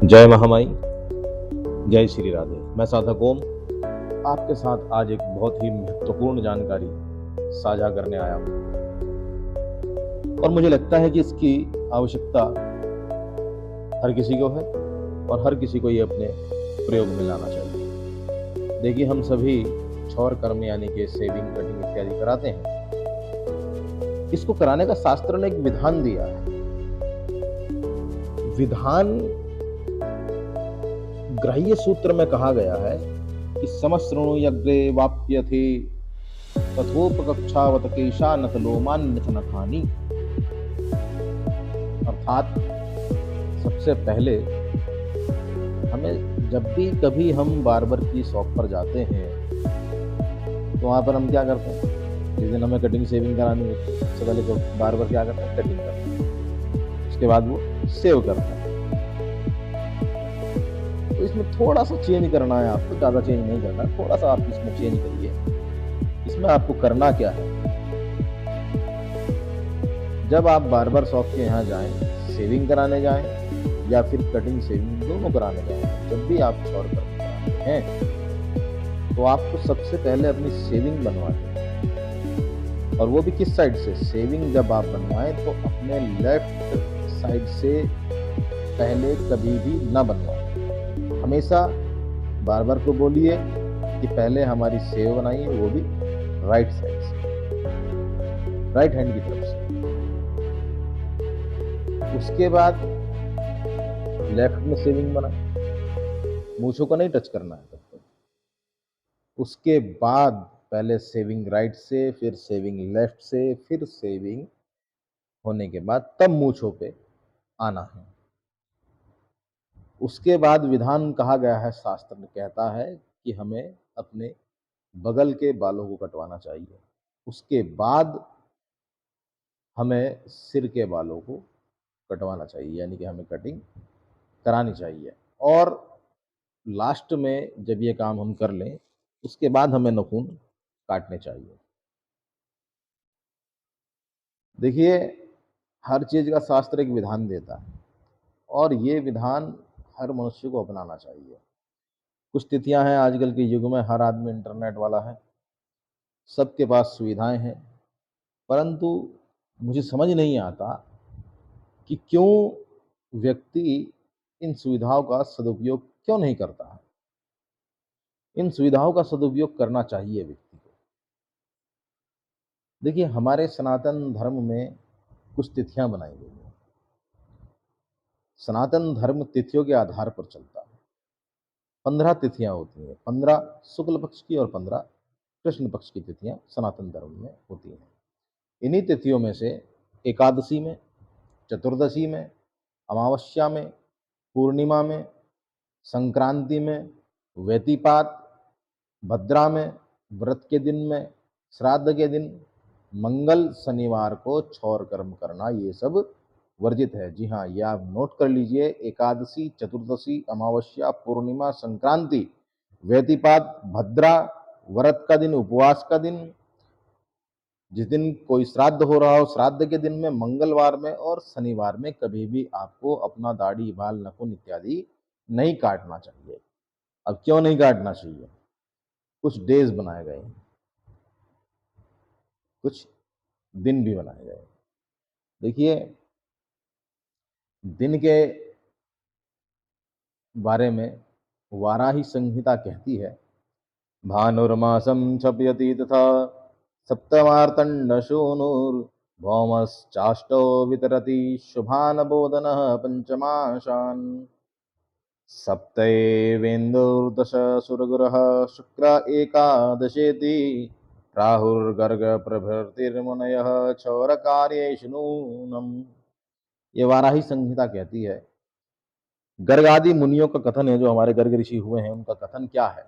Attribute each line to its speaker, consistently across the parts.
Speaker 1: जय महामाई, जय श्री राधे। मैं साधक ओम आपके साथ आज एक बहुत ही महत्वपूर्ण जानकारी साझा करने आया हूँ और मुझे लगता है कि इसकी आवश्यकता हर किसी को है और हर किसी को ये अपने प्रयोग में लाना चाहिए। देखिए, हम सभी क्षौर कर्म यानी कि सेविंग, कटिंग इत्यादि कराते हैं। इसको कराने का शास्त्र ने एक विधान दिया है। विधान ग्राह्य सूत्र में कहा गया है कि समश्रृणु यज्ञे वाप्यथे तथोपकक्षावत केशानथ लोमान्यथ नखानि। अर्थात सबसे पहले हमें जब भी कभी हम बार्बर की शॉप पर जाते हैं तो वहाँ पर हम क्या करते हैं, जिस दिन हमें कटिंग सेविंग करानी होती है सबसे पहले तो बार्बर क्या करता है, कटिंग करता है, उसके बाद वो सेव करता है। तो इसमें थोड़ा सा चेंज करना है आपको, ज़्यादा चेंज नहीं करना, थोड़ा सा आप इसमें चेंज करिए। इसमें आपको करना क्या है, जब आप बार्बर शॉप के यहाँ जाएं, सेविंग कराने जाएं या फिर कटिंग सेविंग दोनों कराने जाएं, जब भी आप क्षौर कर्म कराते हैं तो आपको सबसे पहले अपनी सेविंग बनवानी है। और वो भी किस साइड से? सेविंग जब आप बनवाएं तो अपने लेफ्ट साइड से पहले कभी भी ना बनवाएं। हमेशा बार्बर को बोलिए कि पहले हमारी सेव बनाइए, वो भी राइट साइड से, राइट हैंड की तरफ से। उसके बाद लेफ्ट में सेविंग बनाए, मूंछों को नहीं टच करना है तब तक। उसके बाद पहले सेविंग राइट से, फिर सेविंग लेफ्ट से, फिर सेविंग होने के बाद तब मूंछों पे आना है। उसके बाद विधान कहा गया है, शास्त्र में कहता है कि हमें अपने बगल के बालों को कटवाना चाहिए। उसके बाद हमें सिर के बालों को कटवाना चाहिए, यानी कि हमें कटिंग करानी चाहिए। और लास्ट में जब ये काम हम कर लें उसके बाद हमें नाखून काटने चाहिए। देखिए, हर चीज़ का शास्त्र एक विधान देता है और ये विधान हर मनुष्य को अपनाना चाहिए। कुछ तिथियां हैं, आजकल के युग में हर आदमी इंटरनेट वाला है, सबके पास सुविधाएं हैं, परंतु मुझे समझ नहीं आता कि क्यों व्यक्ति इन सुविधाओं का सदुपयोग क्यों नहीं करता है। इन सुविधाओं का सदुपयोग करना चाहिए व्यक्ति को। देखिए, हमारे सनातन धर्म में कुछ तिथियां बनाई गई हैं। सनातन धर्म तिथियों के आधार पर चलता है। 15 तिथियां होती हैं, 15 शुक्ल पक्ष की और 15 कृष्ण पक्ष की तिथियां सनातन धर्म में होती हैं। इन्हीं तिथियों में से एकादशी में, चतुर्दशी में, अमावस्या में, पूर्णिमा में, संक्रांति में, व्यतिपात, भद्रा में, व्रत के दिन में, श्राद्ध के दिन, मंगल, शनिवार को क्षौर कर्म करना, ये सब वर्जित है। जी हाँ, ये आप नोट कर लीजिए। एकादशी, चतुर्दशी, अमावस्या, पूर्णिमा, संक्रांति, व्यतिपात, भद्रा, व्रत का दिन, उपवास का दिन, जिस दिन कोई श्राद्ध हो रहा हो श्राद्ध के दिन में, मंगलवार में और शनिवार में कभी भी आपको अपना दाढ़ी, बाल, नाखून इत्यादि नहीं काटना चाहिए। अब क्यों नहीं काटना चाहिए? कुछ डेज बनाए गए हैं, कुछ दिन भी बनाए गए हैं। देखिए, दिन के बारे में वाराही संहिता कहती है, भानुर्मासं क्षपयति तथा सप्तमार्तण्डशूनुर्भौमश्चाष्टौ वितरति शुभान् बोधनः पञ्चमाशान्। सप्तैवेन्दुर्दश सुरगुरः शुक्र एकादशेति राहुर्गर्ग प्रभृतिर्मुनयः क्षौरकार्येषु नूनम्। ये वाराही संहिता कहती है। गर्ग आदि मुनियों का कथन है, जो हमारे गर्ग ऋषि हुए हैं उनका कथन क्या है?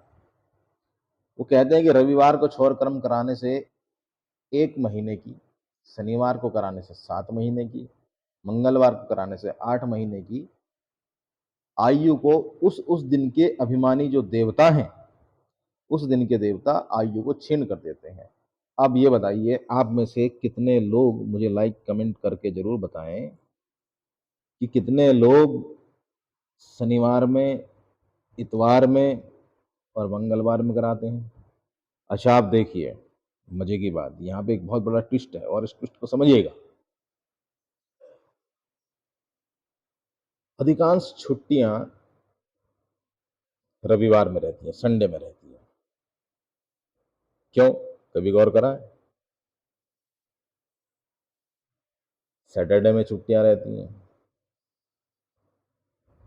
Speaker 1: वो कहते हैं कि रविवार को क्षौर कर्म कराने से 1 महीने की, शनिवार को कराने से 7 महीने की, मंगलवार को कराने से 8 महीने की आयु को उस दिन के अभिमानी जो देवता हैं, उस दिन के देवता आयु को छीन कर देते हैं। अब ये बताइए, आप में से कितने लोग, मुझे लाइक कमेंट करके जरूर बताएं कि कितने लोग शनिवार में, इतवार में और मंगलवार में कराते हैं। अच्छा, आप देखिए मजे की बात, यहाँ पे एक बहुत बड़ा ट्विस्ट है और इस ट्विस्ट को समझिएगा। अधिकांश छुट्टियां रविवार में रहती हैं, संडे में रहती हैं। क्यों? कभी गौर करा है? सैटरडे में छुट्टियां रहती हैं।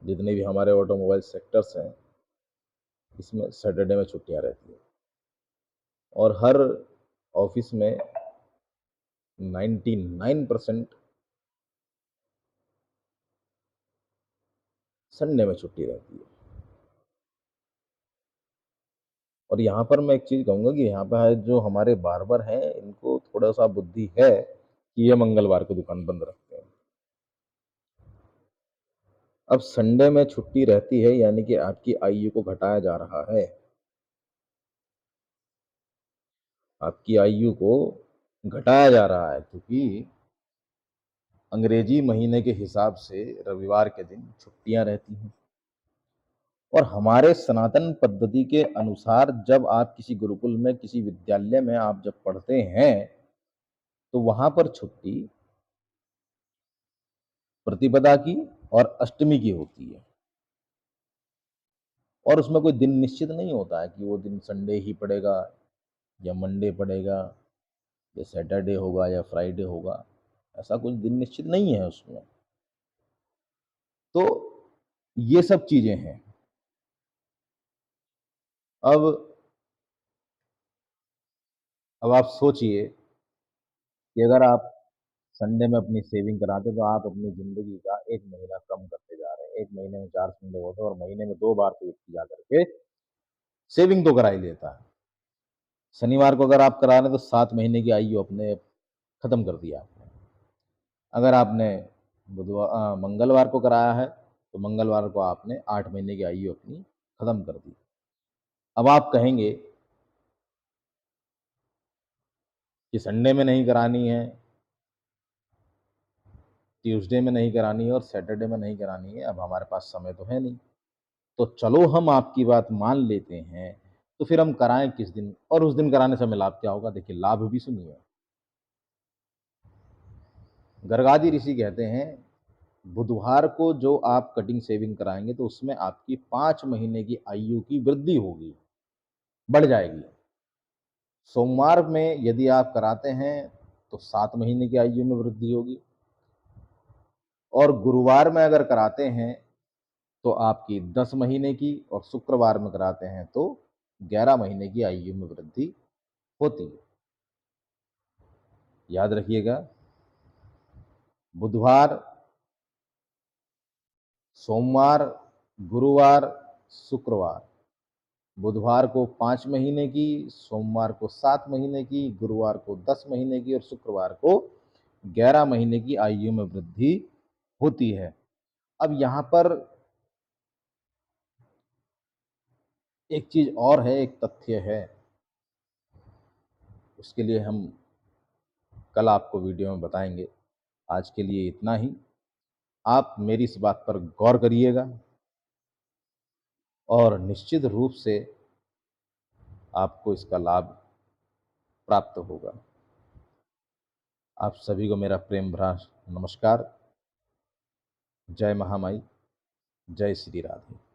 Speaker 1: जितने भी हमारे ऑटोमोबाइल सेक्टर्स हैं, इसमें सैटरडे में छुट्टियां रहती हैं। और हर ऑफिस में 99% संडे में छुट्टी रहती है। और यहाँ पर मैं एक चीज़ कहूँगा कि यहाँ पर जो हमारे बार्बर हैं, इनको थोड़ा सा बुद्धि है कि ये मंगलवार को दुकान बंद रखते हैं। अब संडे में छुट्टी रहती है, यानी कि आपकी आयु को घटाया जा रहा है। आपकी आयु को घटाया जा रहा है, क्योंकि अंग्रेजी महीने के हिसाब से रविवार के दिन छुट्टियां रहती हैं। और हमारे सनातन पद्धति के अनुसार जब आप किसी गुरुकुल में, किसी विद्यालय में आप जब पढ़ते हैं, तो वहां पर छुट्टी प्रतिपदा की और अष्टमी की होती है। और उसमें कोई दिन निश्चित नहीं होता है कि वो दिन संडे ही पड़ेगा या मंडे पड़ेगा या सैटरडे होगा या फ्राइडे होगा। ऐसा कुछ दिन निश्चित नहीं है उसमें। तो ये सब चीजें हैं। अब अब आप सोचिए कि अगर आप संडे में अपनी सेविंग कराते तो आप अपनी जिंदगी का 1 महीना कम करते जा रहे हैं। 1 महीने में 4 संडे होते हैं और महीने में 2 बार तो व्यक्ति जा करके सेविंग तो करा ही लेता है। शनिवार को अगर आप करा रहे हैं तो 7 महीने की आयु अपने खत्म कर दिया आपने। अगर आपने मंगलवार को कराया है तो मंगलवार को आपने 8 महीने की आयु अपनी खत्म कर दी। अब आप कहेंगे कि संडे में नहीं करानी है, ट्यूसडे में नहीं करानी है और सैटरडे में नहीं करानी है, अब हमारे पास समय तो है नहीं। तो चलो हम आपकी बात मान लेते हैं, तो फिर हम कराएं किस दिन और उस दिन कराने से हमें लाभ क्या होगा? देखिए, लाभ भी सुनिए। गर्गादि ऋषि कहते हैं बुधवार को जो आप कटिंग शेविंग कराएंगे तो उसमें आपकी 5 महीने की आयु की वृद्धि होगी, बढ़ जाएगी। सोमवार में यदि आप कराते हैं तो 7 महीने की आयु में वृद्धि होगी। और गुरुवार में अगर कराते हैं तो आपकी 10 महीने की, और शुक्रवार में कराते हैं तो 11 महीने की आयु में वृद्धि होती है। याद रखिएगा, बुधवार, सोमवार, गुरुवार, शुक्रवार। बुधवार को 5 महीने की, सोमवार को 7 महीने की, गुरुवार को 10 महीने की और शुक्रवार को 11 महीने की आयु में वृद्धि होती है। अब यहाँ पर एक चीज और है, एक तथ्य है, उसके लिए हम कल आपको वीडियो में बताएंगे। आज के लिए इतना ही। आप मेरी इस बात पर गौर करिएगा और निश्चित रूप से आपको इसका लाभ प्राप्त होगा। आप सभी को मेरा प्रेम भरा नमस्कार। जय महामाई, जय श्री राधे।